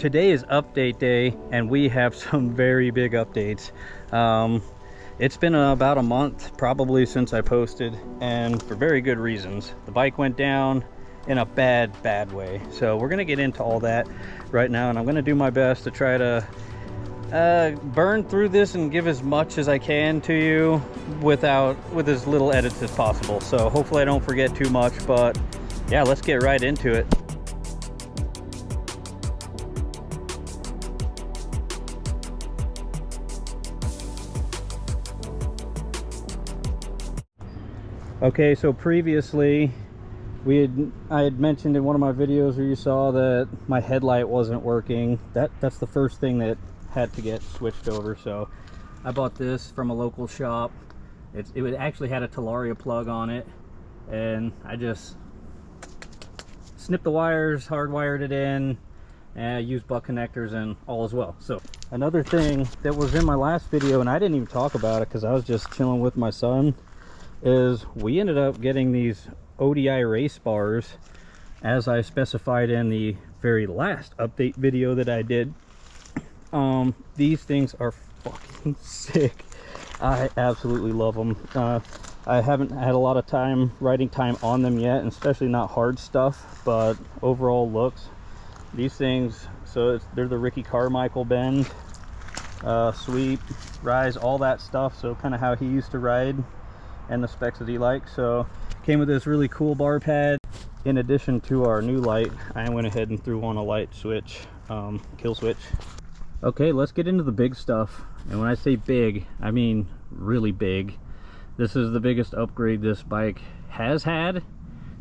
Today is update day and we have some very big updates. It's been about a month probably since I posted, and for very good reasons. The bike went down in a bad way, so we're gonna get into all that right now, and I'm gonna do my best to try to burn through this and give as much as I can to you with as little edits as possible. So hopefully I don't forget too much, but yeah, let's get right into it. Okay, so previously I had mentioned in one of my videos where you saw that my headlight wasn't working. That's the first thing that had to get switched over. So I bought this from a local shop. It actually had a Talaria plug on it, and I just snipped the wires, hardwired it in, and used butt connectors, and all as well. So another thing that was in my last video, and I didn't even talk about it because I was just chilling with my son, is we ended up getting these ODI race bars as I specified in the very last update video that I did. These things are fucking sick. I absolutely love them. I haven't had a lot of riding time on them yet, and especially not hard stuff, but overall looks, these things, so they're the Ricky Carmichael bend, sweep, rise, all that stuff, so kind of how he used to ride and the specs that he likes. So came with this really cool bar pad. In addition to our new light, I went ahead and threw on a light switch, kill switch. Okay, let's get into the big stuff, and when I say big, I mean really big. This is the biggest upgrade this bike has had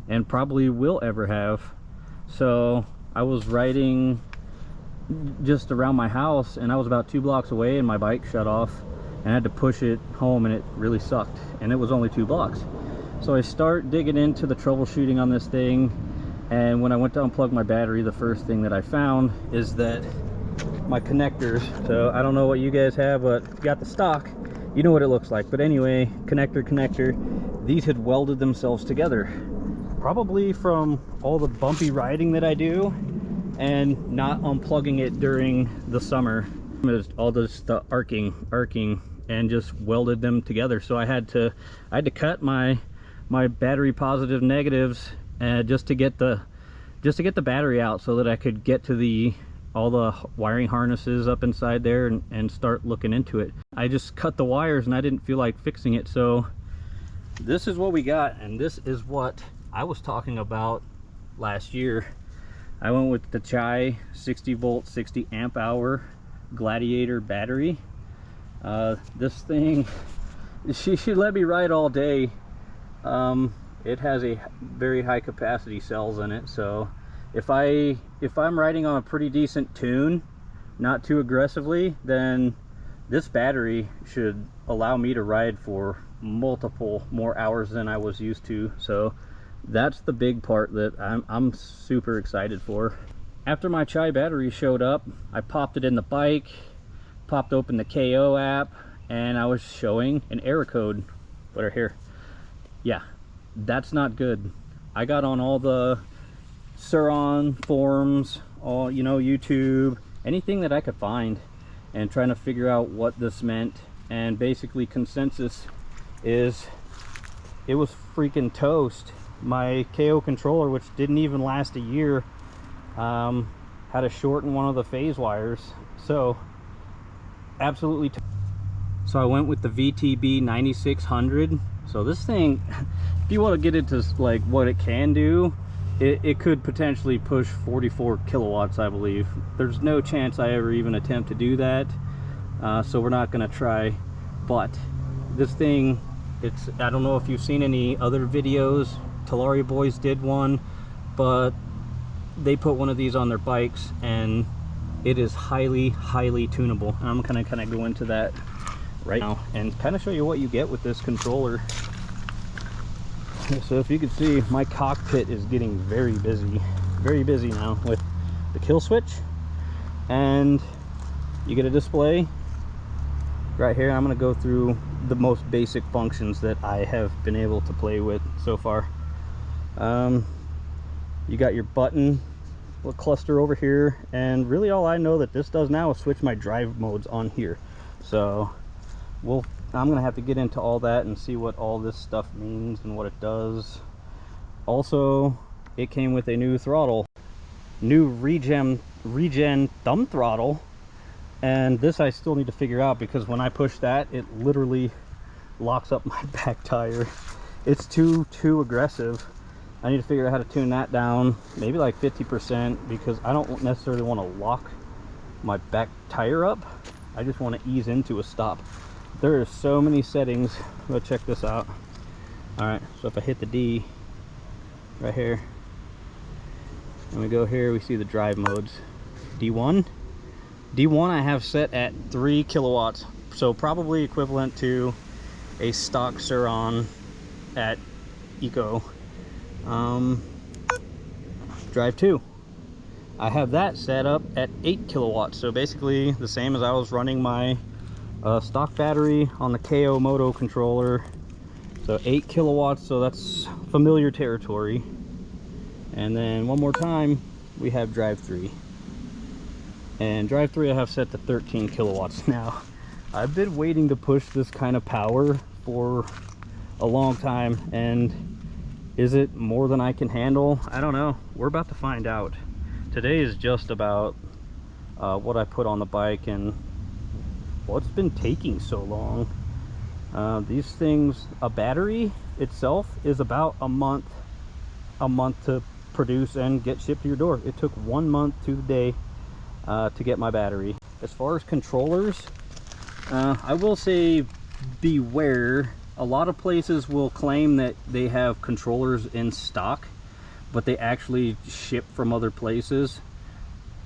and probably will ever have. So I was riding just around my house and I was about 2 blocks away and my bike shut off, and I had to push it home, and it really sucked, and it was only 2 blocks. So I start digging into the troubleshooting on this thing, and when I went to unplug my battery, the first thing that I found is that my connectors, so I don't know what you guys have, but if you got the stock, you know what it looks like. But anyway, connector, these had welded themselves together, probably from all the bumpy riding that I do and not unplugging it during the summer. All this the arcing and just welded them together. So I had to cut my battery positive negatives just to get the battery out, so that I could get to all the wiring harnesses up inside there and start looking into it. I just cut the wires and I didn't feel like fixing it. So this is what we got, and this is what I was talking about last year. I went with the Chai 60 volt 60 amp hour Gladiator battery. This thing, she let me ride all day. It has a very high capacity cells in it, so if I'm riding on a pretty decent tune, not too aggressively, then this battery should allow me to ride for multiple more hours than I was used to. So that's the big part that I'm super excited for. After my Chai battery showed up, I popped it in the bike, popped open the KO app, and I was showing an error code. Put her here. Yeah, that's not good. I got on all the Surron forums, all, you know, YouTube, anything that I could find, and trying to figure out what this meant. And basically consensus is it was freaking toast. My KO controller, which didn't even last a year, had to shorten one of the phase wires. So absolutely so I went with the VTB 9600. So this thing, if you want to get into like what it can do, it could potentially push 44 kilowatts, I believe. There's no chance I ever even attempt to do that, so we're not going to try. But this thing, I don't know if you've seen any other videos. Talaria Boys did one, but they put one of these on their bikes and it is highly tunable. I'm gonna kind of go into that right now and kind of show you what you get with this controller. So if you can see, my cockpit is getting very busy now with the kill switch, and you get a display right here. I'm going to go through the most basic functions that I have been able to play with so far. You got your button little cluster over here, and really all I know that this does now is switch my drive modes on here. So I'm gonna have to get into all that and see what all this stuff means and what it does. Also, it came with a new throttle, new regen thumb throttle, and this I still need to figure out, because when I push that, it literally locks up my back tire. It's too aggressive. I need to figure out how to tune that down, maybe like 50%, because I don't necessarily want to lock my back tire up. I just want to ease into a stop. There are so many settings. Go check this out. All right, so if I hit the D right here, and we go here, we see the drive modes. D1 I have set at 3 kilowatts, so probably equivalent to a stock Surron at Eco. Drive 2, I have that set up at 8 kilowatts, so basically the same as I was running my stock battery on the KO Moto controller. So 8 kilowatts, so that's familiar territory. And then one more time, we have drive 3, and drive 3 I have set to 13 kilowatts. Now I've been waiting to push this kind of power for a long time, and is it more than I can handle? I don't know. We're about to find out. Today is just about what I put on the bike and what's been taking so long. These things, a battery itself is about a month to produce and get shipped to your door. It took 1 month to the day to get my battery. As far as controllers, I will say beware. A lot of places will claim that they have controllers in stock, but they actually ship from other places,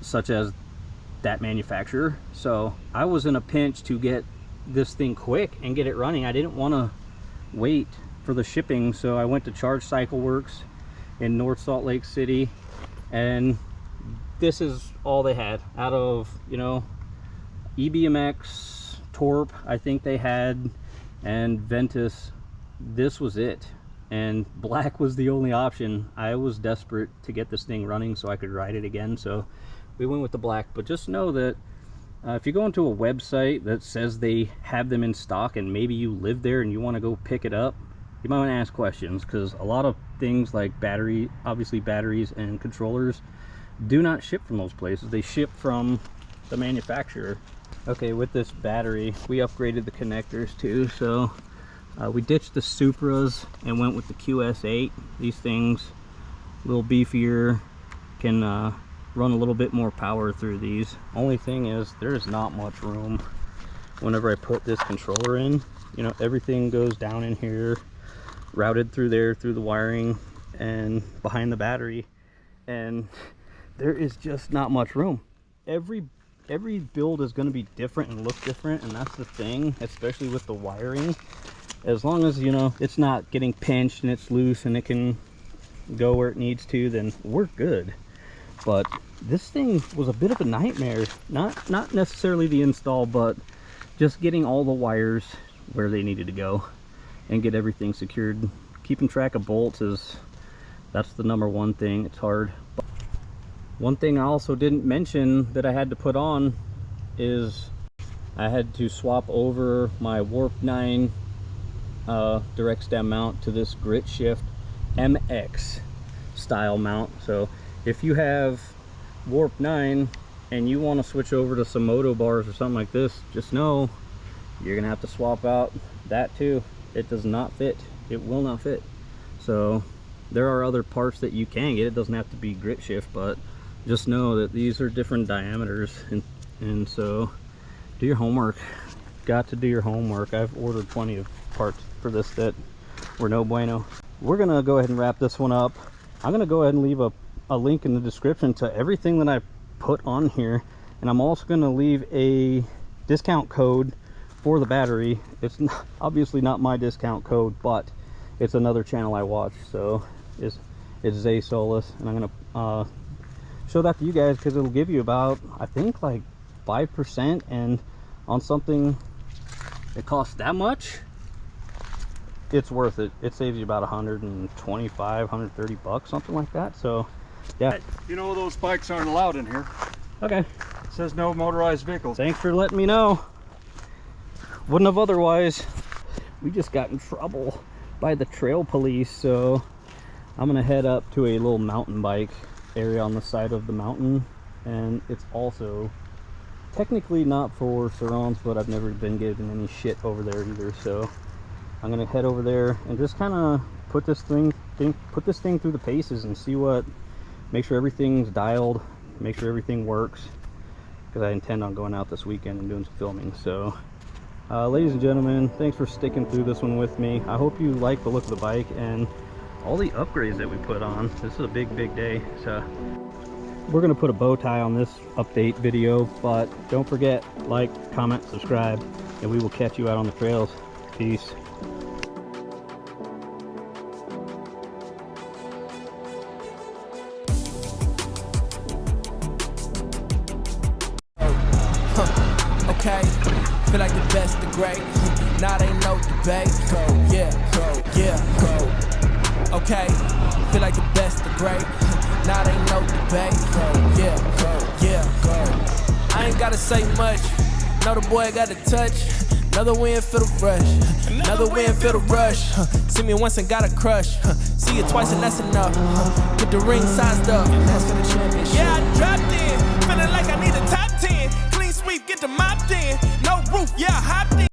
such as that manufacturer. So I was in a pinch to get this thing quick and get it running. I didn't want to wait for the shipping, so I went to Charge Cycle Works in North Salt Lake City, and this is all they had out of, you know, EBMX, Torp I think they had, and Ventus. This was it, and black was the only option. I was desperate to get this thing running so I could ride it again, so we went with the black. But just know that if you go into a website that says they have them in stock and maybe you live there and you want to go pick it up, you might want to ask questions, because a lot of things like obviously batteries and controllers do not ship from those places. They ship from the manufacturer. Okay, with this battery, we upgraded the connectors too. So we ditched the Supras and went with the QS8. These things, a little beefier, can run a little bit more power through these. Only thing is, there's not much room whenever I put this controller in. You know, everything goes down in here, routed through there, through the wiring and behind the battery, and there is just not much room. Every build is going to be different and look different, and that's the thing, especially with the wiring. As long as, you know, it's not getting pinched and it's loose and it can go where it needs to, then we're good. But this thing was a bit of a nightmare. Not necessarily the install, but just getting all the wires where they needed to go and get everything secured. Keeping track of bolts that's the #1 thing. It's hard. One thing I also didn't mention that I had to put on is I had to swap over my Warp 9 direct stem mount to this Grit Shift MX style mount. So if you have Warp 9 and you want to switch over to some moto bars or something like this, just know you're gonna have to swap out that too. It does not fit. It will not fit. So there are other parts that you can get. It doesn't have to be Grit Shift, but just know that these are different diameters, and so do your homework. Got to do your homework. I've ordered plenty of parts for this that were no bueno. We're gonna go ahead and wrap this one up. I'm gonna go ahead and leave a link in the description to everything that I put on here, and I'm also gonna leave a discount code for the battery. It's obviously not my discount code, but it's another channel I watch, so it's Zay Solis, and I'm gonna show that to you guys, because it'll give you about, I think, like 5%, and on something that costs that much, it's worth it. It saves you about 125, 130 bucks, something like that. So Yeah. You know those bikes aren't allowed in here. Okay. It says no motorized vehicles. Thanks for letting me know. Wouldn't have otherwise. We just got in trouble by the trail police, so I'm gonna head up to a little mountain bike area on the side of the mountain, and it's also technically not for Surrons, but I've never been given any shit over there either, so I'm gonna head over there and just kind of put this thing through the paces and see what, make sure everything's dialed, make sure everything works, because I intend on going out this weekend and doing some filming. So ladies and gentlemen, thanks for sticking through this one with me. I hope you like the look of the bike and all the upgrades that we put on. This is a big day. So we're gonna put a bow tie on this update video, but don't forget, like, comment, subscribe, and we will catch you out on the trails. Peace. Okay, feel like the best, the great. Now they know debate. Yeah. Okay, feel like the best, the great. Now they know debate. Yeah. I ain't gotta say much. Know the boy got the touch. Another win, feel the rush. Another win, feel the rush. See me once and got a crush. See you twice and that's enough. Get the ring sized up. Yeah, I dropped in. Feeling like I need a top 10. Clean sweep, get the mop in. No roof, yeah, I hopped in.